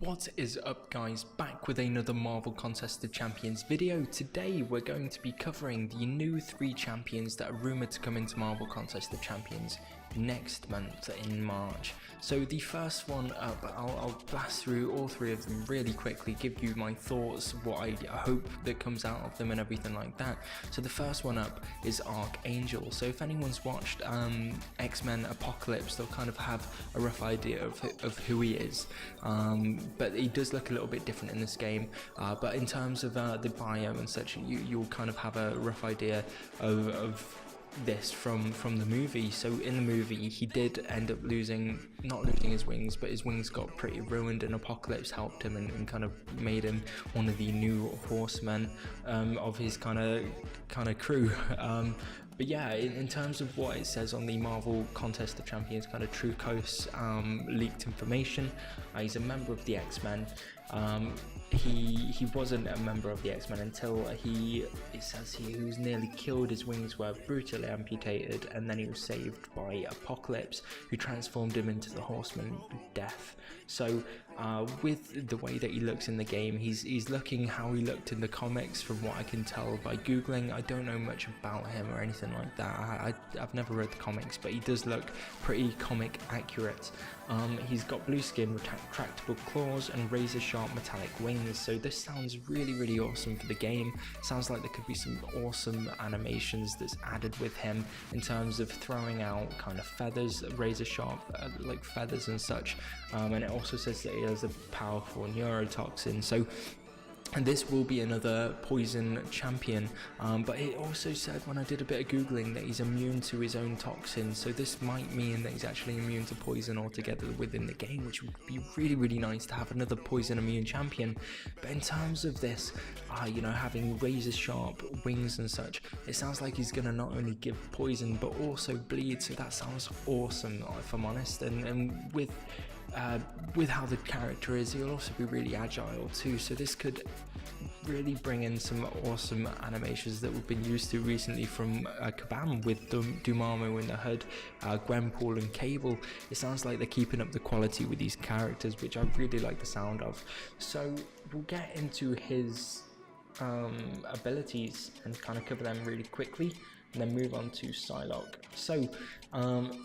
What is up, guys? Back with another Marvel Contest of Champions video. Today we're going to be covering the new 3 champions that are rumoured to come into Marvel Contest of Champions next month in March. So the first one up, I'll blast through all 3 of them really quickly, give you my thoughts, what I hope that comes out of them and everything like that. So the first one up is Archangel. So if anyone's watched X-Men Apocalypse, they'll kind of have a rough idea of who he is. But he does look a little bit different in this game, but in terms of the bio and such, you'll kind of have a rough idea of this from the movie. So in the movie he did end up not losing his wings, but his wings got pretty ruined, and Apocalypse helped him and kind of made him one of the new horsemen of his kind of crew. But yeah, in terms of what it says on the Marvel Contest of Champions kind of Trucos leaked information, he's a member of the X-Men. He wasn't a member of the X-Men until it says he was nearly killed, his wings were brutally amputated, and then he was saved by Apocalypse, who transformed him into the Horseman of Death. So with the way that he looks in the game, he's looking how he looked in the comics from what I can tell by googling. I don't know much about him or anything like that. I've never read the comics, but he does look pretty comic accurate. He's got blue skin, retractable claws, and razor sharp metallic wings. So this sounds really awesome for the game. Sounds like there could be some awesome animations that's added with him in terms of throwing out kind of feathers, razor sharp like feathers and such. And it also says that he has a powerful neurotoxin. So and this will be another poison champion, but it also said when I did a bit of googling that he's immune to his own toxins, so this might mean that he's actually immune to poison altogether within the game, which would be really nice to have another poison immune champion. But in terms of this, you know, having razor sharp wings and such, it sounds like he's gonna not only give poison but also bleed, so that sounds awesome if I'm honest. And with how the character is, he'll also be really agile too, so this could really bring in some awesome animations that we've been used to recently from Kabam with Dormammu in the hood, Gwenpool and Cable. It sounds like they're keeping up the quality with these characters, which I really like the sound of. So we'll get into his abilities and kind of cover them really quickly, and then move on to Psylocke. So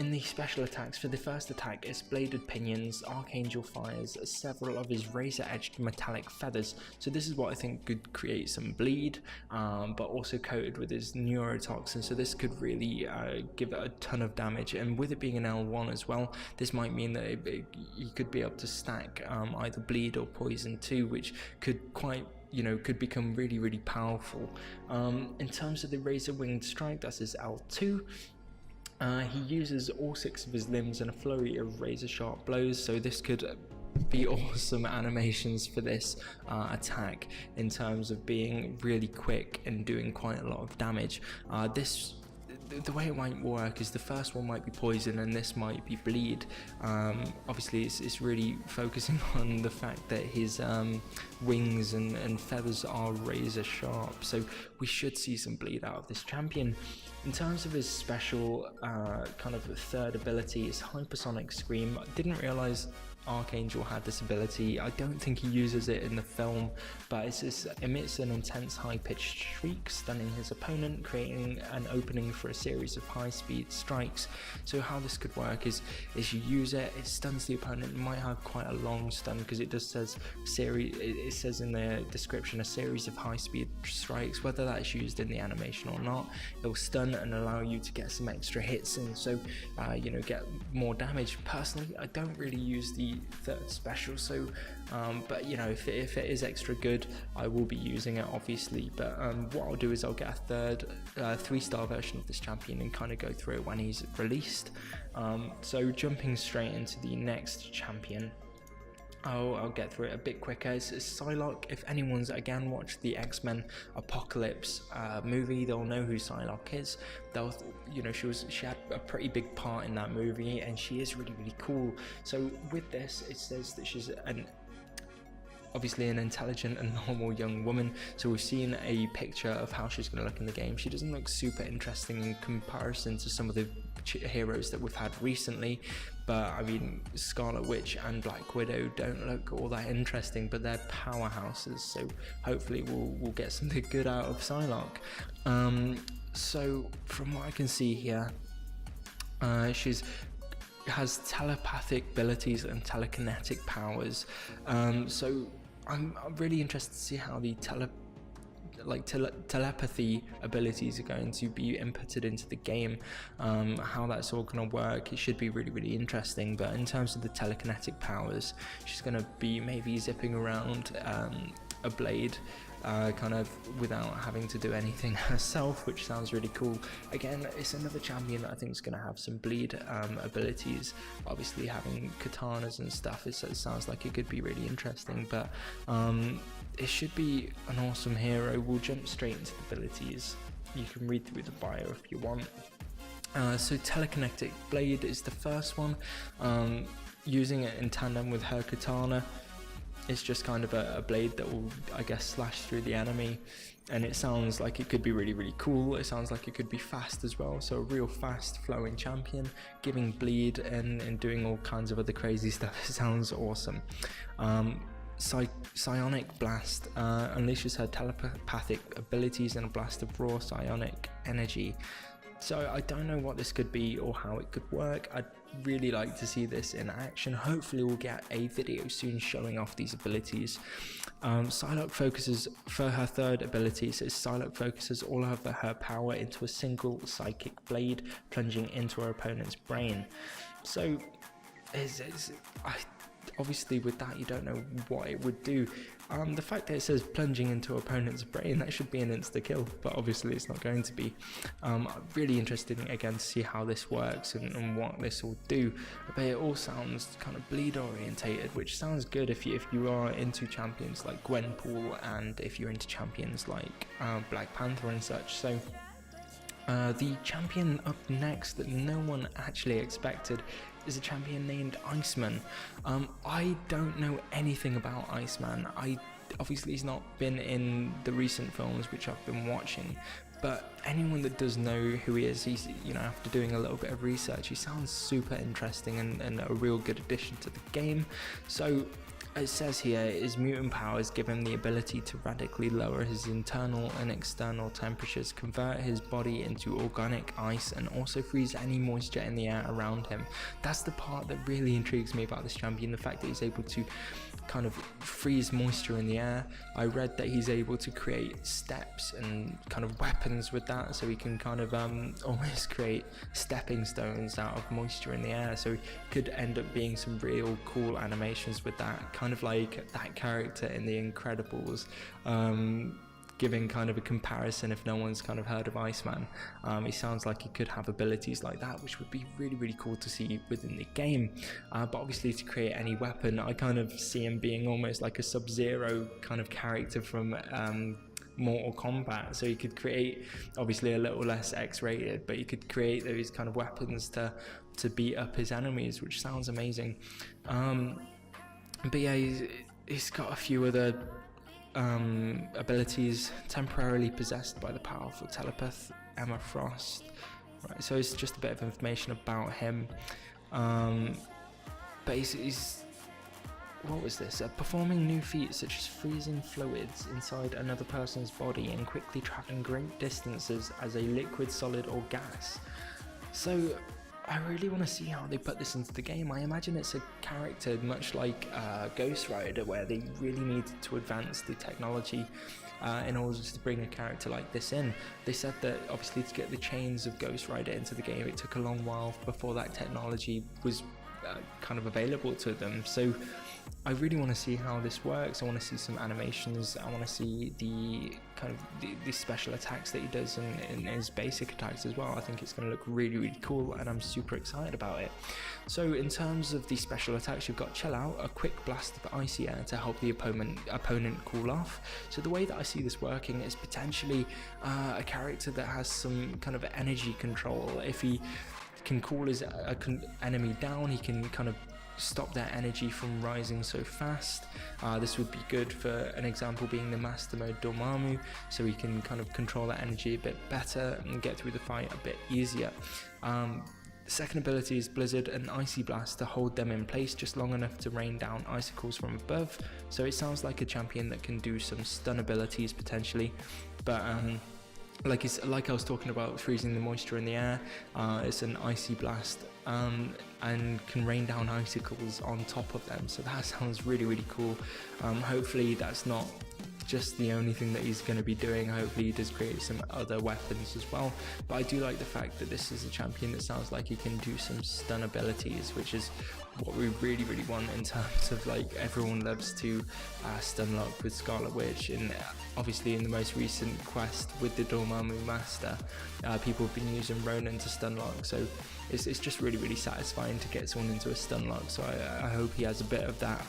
in the special attacks, for the first attack, it's bladed pinions. Archangel fires several of his razor-edged metallic feathers, so this is what I think could create some bleed, but also coated with his neurotoxin, so this could really give it a ton of damage. And with it being an L1 as well, this might mean that you could be able to stack either bleed or poison too, which could could become really powerful. In terms of the razor winged strike, that's his L2. He uses all 6 of his limbs in a flurry of razor sharp blows, so this could be awesome animations for this attack in terms of being really quick and doing quite a lot of damage. The way it might work is the first one might be poison and this might be bleed. Obviously it's really focusing on the fact that his wings and feathers are razor sharp, so we should see some bleed out of this champion. In terms of his special kind of third ability, is Hypersonic Scream. I didn't realize Archangel had this ability. I don't think he uses it in the film, but it emits an intense high-pitched shriek, stunning his opponent, creating an opening for a series of high-speed strikes. So how this could work is you use it stuns the opponent. It might have quite a long stun, because it does says it says in the description a series of high-speed strikes. Whether that's used in the animation or not, it will stun and allow you to get some extra hits in, so get more damage. Personally, I don't really use the third special, so but if it is extra good, I will be using it obviously. But what I'll do is I'll get a third 3-star version of this champion and kind of go through it when he's released. So jumping straight into the next champion, I'll get through it a bit quicker. It's Psylocke. If anyone's again watched the X-Men Apocalypse movie, they'll know who Psylocke is. She had a pretty big part in that movie, and she is really cool. So with this, it says that she's an obviously an intelligent and normal young woman, so we've seen a picture of how she's going to look in the game. She doesn't look super interesting in comparison to some of the heroes that we've had recently, but I mean Scarlet Witch and Black Widow don't look all that interesting, but they're powerhouses, so hopefully we'll get something good out of Psylocke. So from what I can see here, she's has telepathic abilities and telekinetic powers, so I'm really interested to see how the telepathy abilities are going to be inputted into the game, how that's all going to work. It should be really interesting. But in terms of the telekinetic powers, she's going to be maybe zipping around a blade kind of without having to do anything herself, which sounds really cool. Again, it's another champion that I think is going to have some bleed abilities. Obviously having katanas and stuff, it sounds like it could be really interesting, but it should be an awesome hero. We'll jump straight into the abilities. You can read through the bio if you want. So telekinetic blade is the first one. Using it in tandem with her katana, it's just kind of a blade that will, I guess, slash through the enemy, and it sounds like it could be really cool. It sounds like it could be fast as well, so a real fast flowing champion, giving bleed and doing all kinds of other crazy stuff. It sounds awesome. Psionic Blast unleashes her telepathic abilities in a blast of raw psionic energy. So I don't know what this could be or how it could work. I'd really like to see this in action. Hopefully we'll get a video soon showing off these abilities. Psylocke focuses, for her third ability, so Psylocke focuses all of her power into a single psychic blade, plunging into her opponent's brain. So obviously with that you don't know what it would do. The fact that it says plunging into opponent's brain, that should be an insta-kill, but obviously it's not going to be. I'm really interested again to see how this works and what this will do, but it all sounds kind of bleed orientated, which sounds good if you are into champions like Gwenpool and if you're into champions like Black Panther and such. So the champion up next that no one actually expected is a champion named Iceman. I don't know anything about Iceman. Obviously he's not been in the recent films which I've been watching, but anyone that does know who he is, he's, after doing a little bit of research, he sounds super interesting and a real good addition to the game. So it says here, his mutant powers give him the ability to radically lower his internal and external temperatures, convert his body into organic ice, and also freeze any moisture in the air around him. That's the part that really intrigues me about this champion, the fact that he's able to kind of freeze moisture in the air. I read that he's able to create steps and kind of weapons with that, so he can kind of almost create stepping stones out of moisture in the air, so he could end up being some real cool animations with that, kind of like that character in The Incredibles, giving kind of a comparison if no one's kind of heard of Iceman. He sounds like he could have abilities like that, which would be really cool to see within the game. But obviously to create any weapon, I kind of see him being almost like a Sub-Zero kind of character from Mortal Kombat. So you could create, obviously a little less X-rated, but you could create those kind of weapons to beat up his enemies, which sounds amazing. But yeah, he's got a few other abilities. Temporarily possessed by the powerful telepath Emma Frost. Right, so it's just a bit of information about him. But he's what was this? Performing new feats such as freezing fluids inside another person's body and quickly traveling great distances as a liquid, solid, or gas. So I really want to see how they put this into the game. I imagine it's a character much like Ghost Rider, where they really needed to advance the technology in order to bring a character like this in. They said that obviously to get the chains of Ghost Rider into the game, it took a long while before that technology was kind of available to them. So I really want to see how this works. I want to see some animations. I want to see the kind of the special attacks that he does in his basic attacks as well. I think it's going to look really cool, and I'm super excited about it. So in terms of the special attacks, you've got Chill Out, a quick blast of icy air to help the opponent cool off. So the way that I see this working is potentially a character that has some kind of energy control. If he can cool his enemy down, he can kind of stop their energy from rising so fast. This would be good for an example being the Master Mode Dormammu, so he can kind of control that energy a bit better and get through the fight a bit easier. The second ability is Blizzard and Icy Blast to hold them in place just long enough to rain down icicles from above. So it sounds like a champion that can do some stun abilities potentially, but like I was talking about freezing the moisture in the air, it's an Icy Blast and can rain down icicles on top of them, so that sounds really cool. Hopefully that's not just the only thing that he's going to be doing. Hopefully he does create some other weapons as well, but I do like the fact that this is a champion that sounds like he can do some stun abilities, which is what we really want in terms of, like, everyone loves to stun lock with Scarlet Witch, and obviously in the most recent quest with the Dormammu Master, people have been using Ronan to stun lock, so it's just really satisfying to get someone into a stun lock. So I hope he has a bit of that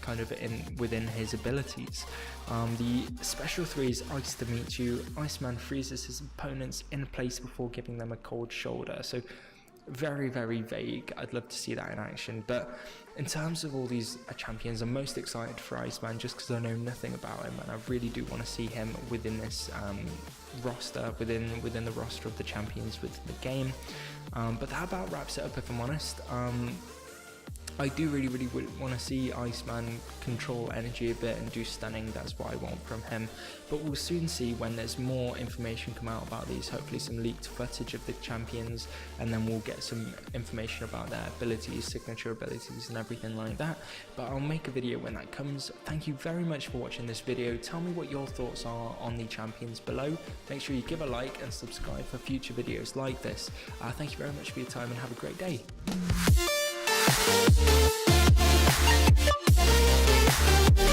kind of within his abilities. The special 3 is Ice to meet you. Iceman freezes his opponents in place before giving them a cold shoulder, so very vague. I'd love to see that in action, but in terms of all these champions, I'm most excited for Iceman just because I know nothing about him, and I really do want to see him within this roster, within the roster of the champions within the game. But that about wraps it up, if I'm honest. I do really want to see Iceman control energy a bit and do stunning. That's what I want from him, but we'll soon see when there's more information come out about these, hopefully some leaked footage of the champions, and then we'll get some information about their abilities, signature abilities and everything like that. But I'll make a video when that comes. Thank you very much for watching this video. Tell me what your thoughts are on the champions below. Make sure you give a like and subscribe for future videos like this. Thank you very much for your time and have a great day. We'll be right back.